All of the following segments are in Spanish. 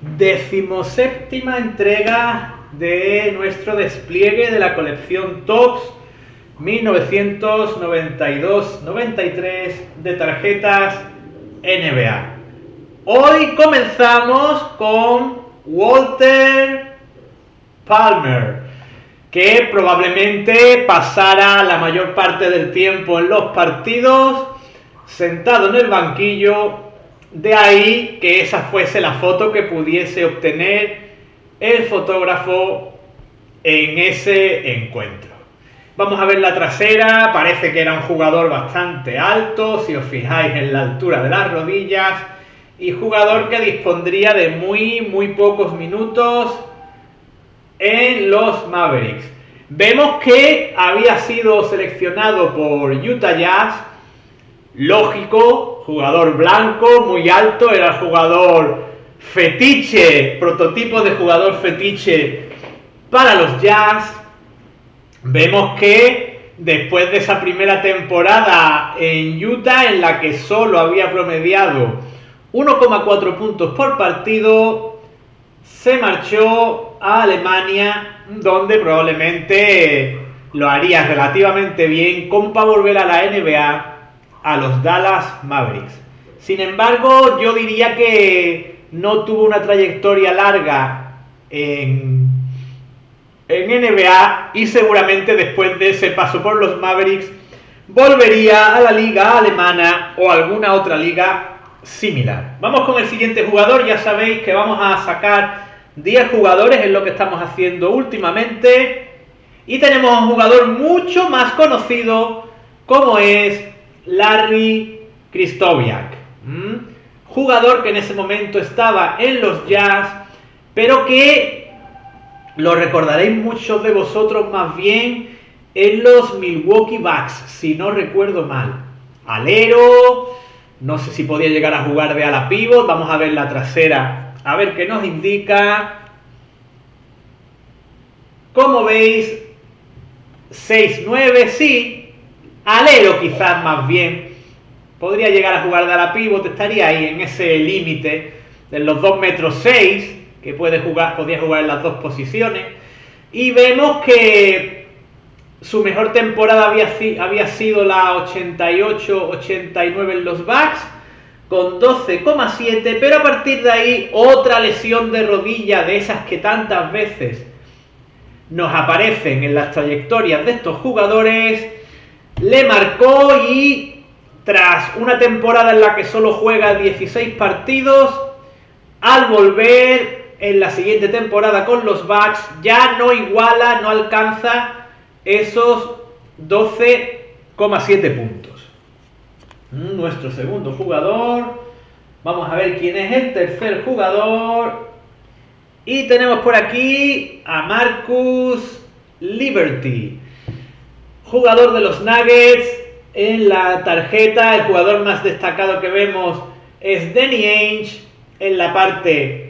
17ª entrega de nuestro despliegue de la colección Topps 1992-93 de tarjetas NBA. Hoy comenzamos con Walter Palmer, que probablemente pasara la mayor parte del tiempo en los partidos sentado en el banquillo. De ahí que esa fuese la foto que pudiese obtener el fotógrafo en ese encuentro. Vamos a ver la trasera. Parece que era un jugador bastante alto, si os fijáis en la altura de las rodillas, y jugador que dispondría de muy pocos minutos en los Mavericks. Vemos que había sido seleccionado por Utah Jazz. Lógico, jugador blanco, muy alto, era el jugador fetiche, prototipo de jugador fetiche para los Jazz. Vemos que después de esa primera temporada en Utah, en la que solo había promediado 1,4 puntos por partido, se marchó a Alemania, donde probablemente lo haría relativamente bien, como para volver a la NBA, a los Dallas Mavericks. Sin embargo, yo diría que no tuvo una trayectoria larga en NBA, y seguramente después de ese paso por los Mavericks volvería a la liga alemana o alguna otra liga similar. Vamos con el siguiente jugador. Ya sabéis que vamos a sacar 10 jugadores, es lo que estamos haciendo últimamente, y tenemos a un jugador mucho más conocido, como es Larry Krystkowiak, jugador que en ese momento estaba en los Jazz, pero que lo recordaréis muchos de vosotros más bien en los Milwaukee Bucks, si no recuerdo mal. Alero, no sé si podía llegar a jugar de ala pívot. Vamos a ver la trasera, a ver qué nos indica. Como veis, 6'9", sí. Alero quizás más bien. Podría llegar a jugar de ala pívot, estaría ahí en ese límite de los 2,6 metros, que podía jugar en las dos posiciones. Y vemos que su mejor temporada había sido la 88-89 en los Bucks, con 12,7, pero a partir de ahí otra lesión de rodilla, de esas que tantas veces nos aparecen en las trayectorias de estos jugadores, le marcó, y tras una temporada en la que solo juega 16 partidos, al volver en la siguiente temporada con los Bucks ya no iguala, no alcanza esos 12,7 puntos. Nuestro segundo jugador. Vamos a ver quién es el tercer jugador. Y tenemos por aquí a Marcus Liberty, jugador de los Nuggets. En la tarjeta el jugador más destacado que vemos es Danny Ainge en la parte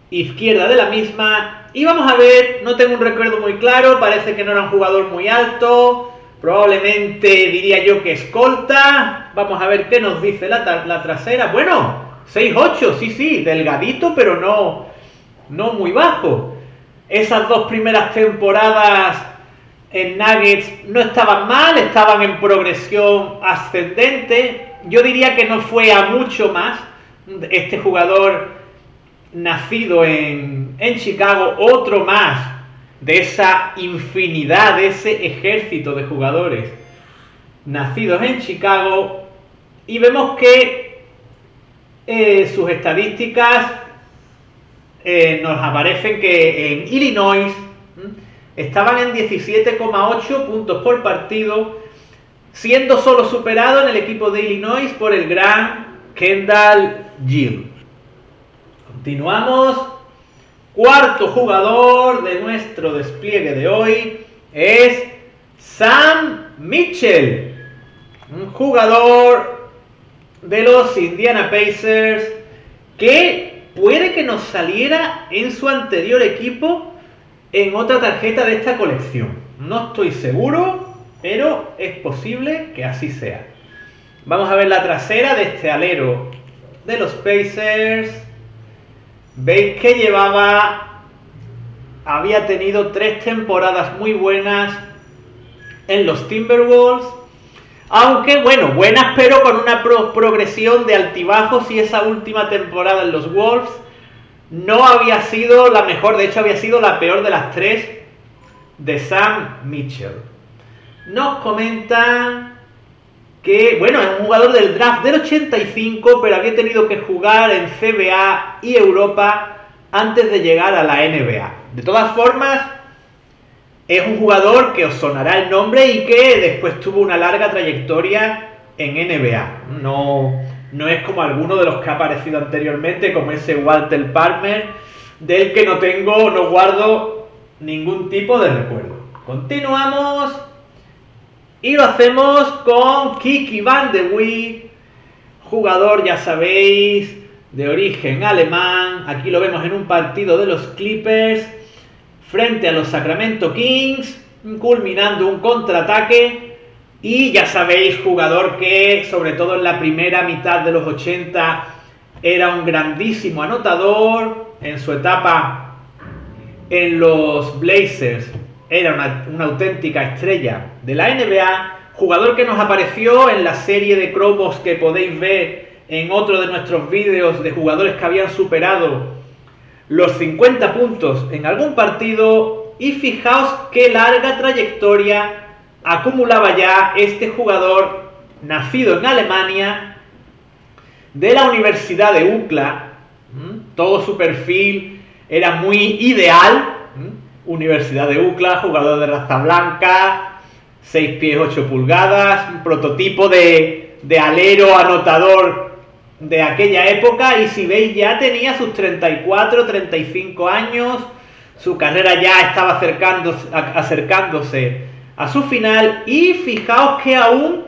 izquierda de la misma. Y vamos a ver, no tengo un recuerdo muy claro, parece que no era un jugador muy alto, probablemente diría yo que escolta. Vamos a ver qué nos dice la trasera. Bueno, 6'8", sí, delgadito, pero no muy bajo. Esas dos primeras temporadas en Nuggets no estaban mal, estaban en progresión ascendente. Yo diría que no fue a mucho más. Este jugador nacido en Chicago, otro más de esa infinidad, de ese ejército de jugadores nacidos en Chicago. Y vemos que sus estadísticas nos aparecen que en Illinois estaban en 17,8 puntos por partido, siendo solo superado en el equipo de Illinois por el gran Kendall Gill. Continuamos. Cuarto jugador de nuestro despliegue de hoy es Sam Mitchell, un jugador de los Indiana Pacers que puede que nos saliera en su anterior equipo en otra tarjeta de esta colección. No estoy seguro, pero es posible que así sea. Vamos a ver la trasera de este alero de los Pacers. Veis que había tenido 3 temporadas muy buenas en los Timberwolves, aunque bueno, buenas pero con una progresión de altibajos, y esa última temporada en los Wolves no había sido la mejor, de hecho había sido la peor de las 3 de Sam Mitchell. Nos comentan que, bueno, es un jugador del draft del 85, pero había tenido que jugar en CBA y Europa antes de llegar a la NBA. De todas formas, es un jugador que os sonará el nombre y que después tuvo una larga trayectoria en NBA. No es como alguno de los que ha aparecido anteriormente, como ese Walter Palmer, del que no guardo ningún tipo de recuerdo. Continuamos y lo hacemos con Kiki Van de Wijk, jugador, ya sabéis, de origen alemán. Aquí lo vemos en un partido de los Clippers frente a los Sacramento Kings, culminando un contraataque. Y ya sabéis, jugador que sobre todo en la primera mitad de los 80 era un grandísimo anotador. En su etapa en los Blazers era una auténtica estrella de la NBA. Jugador que nos apareció en la serie de cromos que podéis ver en otro de nuestros vídeos de jugadores que habían superado los 50 puntos en algún partido. Y fijaos qué larga trayectoria acumulaba ya este jugador, nacido en Alemania, de la Universidad de UCLA. Todo su perfil era muy ideal. Universidad de UCLA, jugador de raza blanca, 6 pies 8 pulgadas, un prototipo de alero anotador de aquella época. Y si veis, ya tenía sus 34, 35 años, su carrera ya estaba acercándose a su final. Y fijaos que aún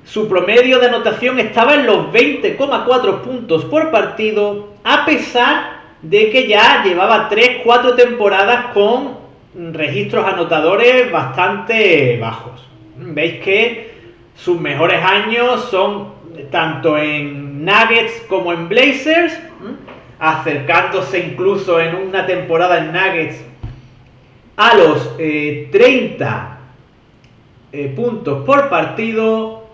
su promedio de anotación estaba en los 20,4 puntos por partido, a pesar de que ya llevaba 3-4 temporadas con registros anotadores bastante bajos. Veis que sus mejores años son tanto en Nuggets como en Blazers, acercándose incluso en una temporada en Nuggets a los 30 puntos por partido.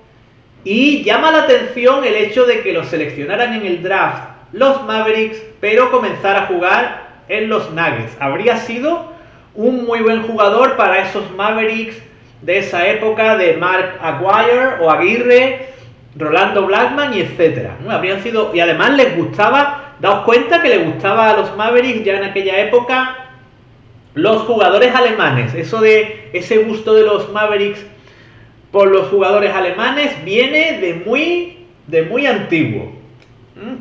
Y llama la atención el hecho de que lo seleccionaran en el draft los Mavericks, pero comenzara a jugar en los Nuggets. Habría sido un muy buen jugador para esos Mavericks de esa época, de Mark Aguirre, Rolando Blackman y etcétera. Habrían sido, y además les gustaba, daos cuenta que les gustaba a los Mavericks ya en aquella época los jugadores alemanes. Ese gusto de los Mavericks por los jugadores alemanes viene de muy antiguo.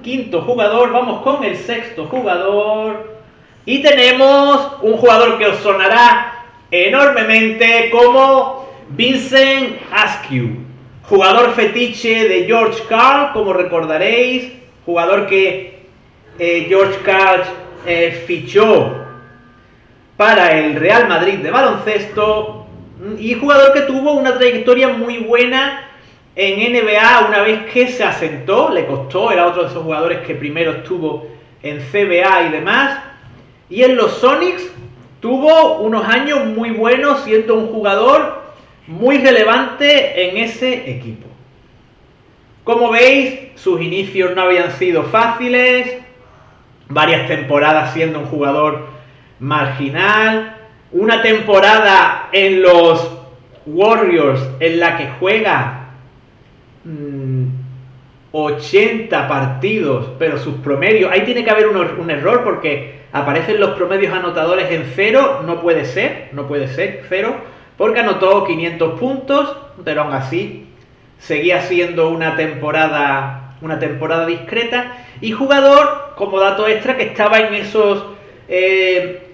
Quinto jugador, vamos con el sexto jugador. Y tenemos un jugador que os sonará enormemente como Vincent Askew, jugador fetiche de George Karl, como recordaréis, jugador que George Karl fichó para el Real Madrid de baloncesto, y jugador que tuvo una trayectoria muy buena en NBA una vez que se asentó. Le costó, era otro de esos jugadores que primero estuvo en CBA y demás, y en los Sonics tuvo unos años muy buenos, siendo un jugador muy relevante en ese equipo. Como veis, sus inicios no habían sido fáciles, varias temporadas siendo un jugador marginal, una temporada en los Warriors en la que juega 80 partidos, pero sus promedios, ahí tiene que haber un error, porque aparecen los promedios anotadores en 0, no puede ser 0, porque anotó 500 puntos, pero aún así seguía siendo una temporada discreta. Y jugador, como dato extra, que estaba en esos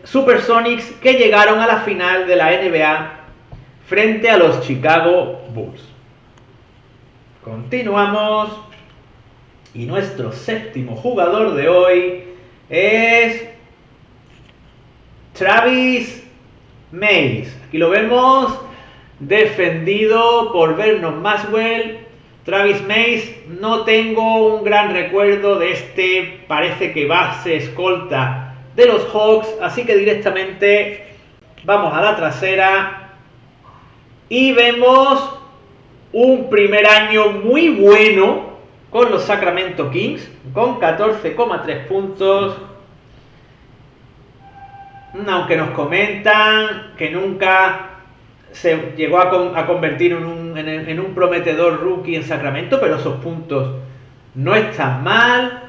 Supersonics que llegaron a la final de la NBA frente a los Chicago Bulls. Continuamos, y nuestro séptimo jugador de hoy es Travis Mays. Aquí lo vemos defendido por Vernon Maxwell, Travis Mace, no tengo un gran recuerdo de este, parece que base escolta de los Hawks, así que directamente vamos a la trasera y vemos un primer año muy bueno con los Sacramento Kings, con 14,3 puntos, aunque nos comentan que nunca se llegó a convertir en un prometedor rookie en Sacramento, pero esos puntos no están mal.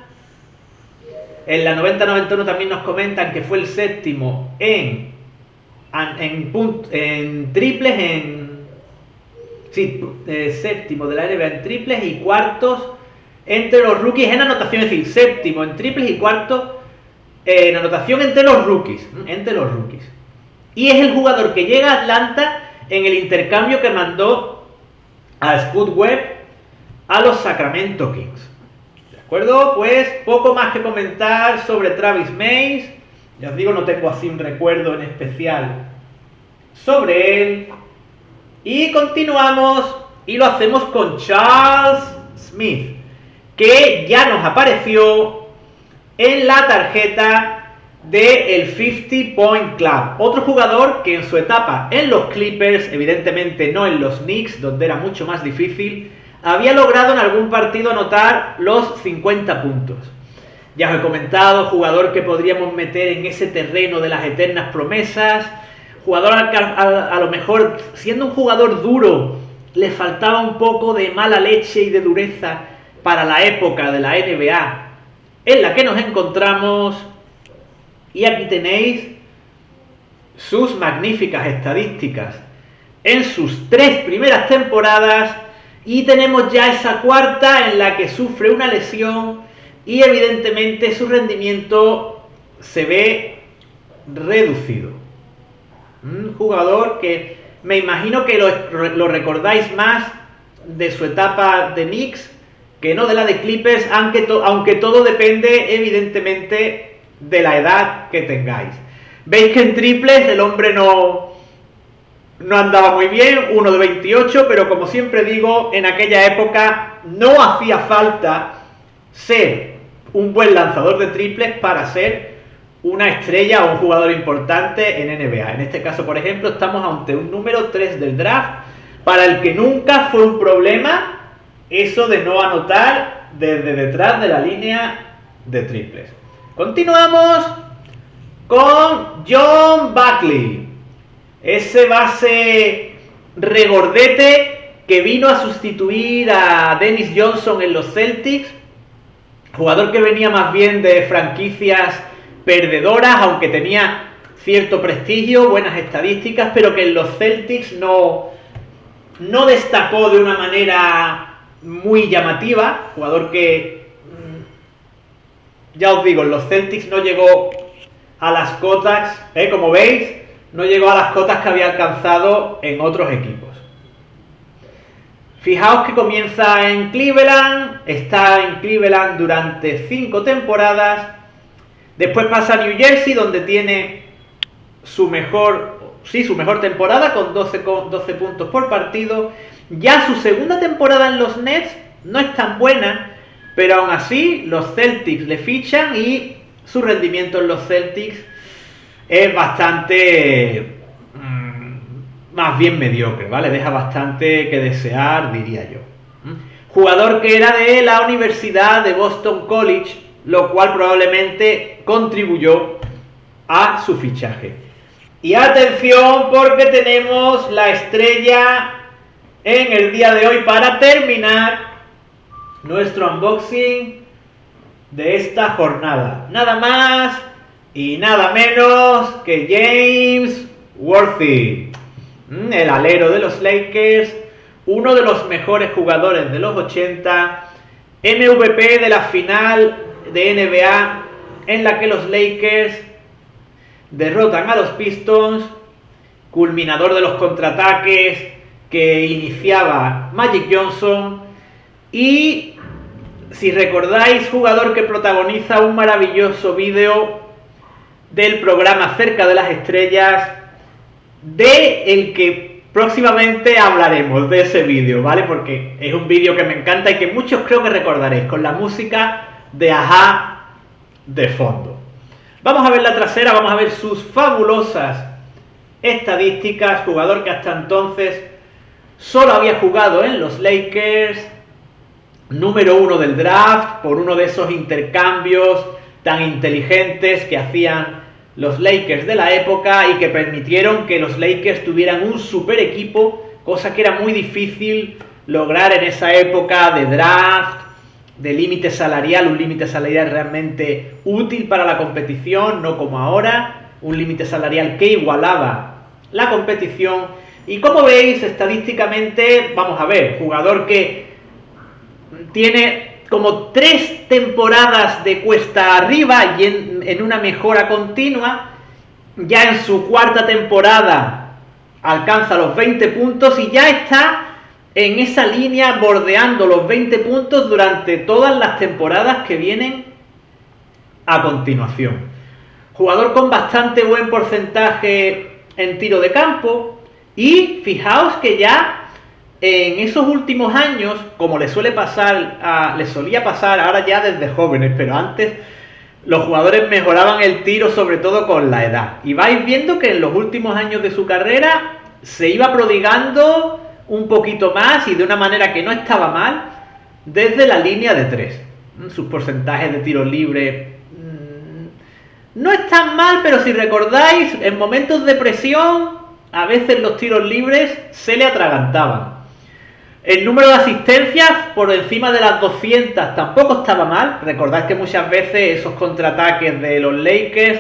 En la 90-91 también nos comentan que fue el séptimo en triples, séptimo de la NBA en triples y cuartos entre los rookies en anotación, es decir, séptimo en triples y cuartos en anotación entre los rookies. Y es el jugador que llega a Atlanta en el intercambio que mandó a Scott Webb a los Sacramento Kings. ¿De acuerdo? Pues poco más que comentar sobre Travis Mace. Ya os digo, no tengo así un recuerdo en especial sobre él. Y continuamos y lo hacemos con Charles Smith, que ya nos apareció en la tarjeta del 50 Point Club. Otro jugador que en su etapa en los Clippers, evidentemente no en los Knicks, donde era mucho más difícil, había logrado en algún partido anotar los 50 puntos. Ya os he comentado, jugador que podríamos meter en ese terreno de las eternas promesas, jugador a lo mejor, siendo un jugador duro, le faltaba un poco de mala leche y de dureza para la época de la NBA en la que nos encontramos. Y aquí tenéis sus magníficas estadísticas en sus 3 primeras temporadas, y tenemos ya esa cuarta en la que sufre una lesión y evidentemente su rendimiento se ve reducido. Un jugador que me imagino que lo recordáis más de su etapa de Knicks que no de la de Clippers, aunque todo depende evidentemente de la edad que tengáis. Veis que en triples el hombre no andaba muy bien, 1 de 28, pero como siempre digo, en aquella época no hacía falta ser un buen lanzador de triples para ser una estrella o un jugador importante en NBA. En este caso, por ejemplo, estamos ante un número 3 del draft, para el que nunca fue un problema eso de no anotar desde detrás de la línea de triples. Continuamos con John Buckley, ese base regordete que vino a sustituir a Dennis Johnson en los Celtics, jugador que venía más bien de franquicias perdedoras, aunque tenía cierto prestigio, buenas estadísticas, pero que en los Celtics no destacó de una manera muy llamativa. Jugador que, ya os digo, en los Celtics no llegó a las cotas, como veis, no llegó a las cotas que había alcanzado en otros equipos. Fijaos que comienza en Cleveland, está en Cleveland durante 5 temporadas, después pasa a New Jersey, donde tiene su mejor temporada con 12 puntos por partido. Ya su segunda temporada en los Nets no es tan buena, pero aún así los Celtics le fichan y su rendimiento en los Celtics es bastante más bien mediocre, ¿vale? Deja bastante que desear, diría yo. Jugador que era de la Universidad de Boston College, lo cual probablemente contribuyó a su fichaje. Y atención, porque tenemos la estrella en el día de hoy para terminar nuestro unboxing de esta jornada. Nada más y nada menos que James Worthy, el alero de los Lakers, uno de los mejores jugadores de los 80, MVP de la final de NBA en la que los Lakers derrotan a los Pistons, culminador de los contraataques que iniciaba Magic Johnson, y si recordáis, jugador que protagoniza un maravilloso vídeo del programa Cerca de las Estrellas, de el que próximamente hablaremos de ese vídeo, ¿vale? Porque es un vídeo que me encanta y que muchos creo que recordaréis, con la música de a-ha de fondo. Vamos a ver la trasera, vamos a ver sus fabulosas estadísticas. Jugador que hasta entonces solo había jugado en los Lakers, número 1 del draft, por uno de esos intercambios tan inteligentes que hacían los Lakers de la época y que permitieron que los Lakers tuvieran un super equipo, cosa que era muy difícil lograr en esa época de draft, de límite salarial, un límite salarial realmente útil para la competición, no como ahora, un límite salarial que igualaba la competición. Y como veis, estadísticamente, vamos a ver, jugador que tiene como 3 temporadas de cuesta arriba y en una mejora continua. Ya en su 4ª temporada alcanza los 20 puntos y ya está en esa línea bordeando los 20 puntos durante todas las temporadas que vienen a continuación. Jugador con bastante buen porcentaje en tiro de campo y fijaos que ya en esos últimos años, como le solía pasar, ahora ya desde jóvenes, pero antes los jugadores mejoraban el tiro sobre todo con la edad. Y vais viendo que en los últimos años de su carrera se iba prodigando un poquito más y de una manera que no estaba mal desde la línea de 3. Sus porcentajes de tiros libres no están mal, pero si recordáis, en momentos de presión a veces los tiros libres se le atragantaban. El número de asistencias por encima de las 200 tampoco estaba mal. Recordad que muchas veces esos contraataques de los Lakers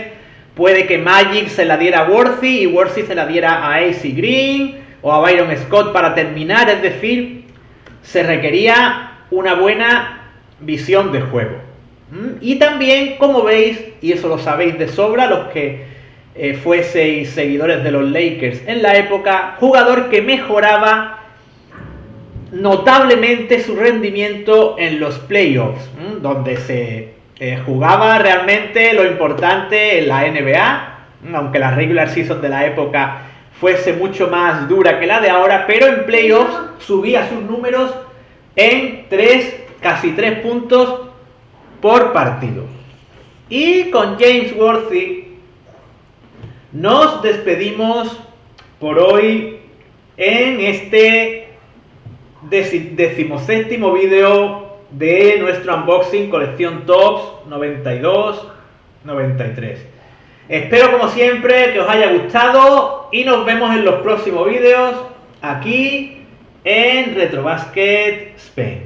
puede que Magic se la diera a Worthy y Worthy se la diera a AC Green o a Byron Scott para terminar. Es decir, se requería una buena visión de juego. Y también, como veis, y eso lo sabéis de sobra los que fueseis seguidores de los Lakers en la época, jugador que mejoraba notablemente su rendimiento en los playoffs, donde se jugaba realmente lo importante en la NBA, aunque la regular season de la época fuese mucho más dura que la de ahora, pero en playoffs subía sus números en casi 3 puntos por partido. Y con James Worthy nos despedimos por hoy en este 17º vídeo de nuestro unboxing colección Topps 92-93. Espero como siempre que os haya gustado y nos vemos en los próximos vídeos aquí en Retrobasket Spain.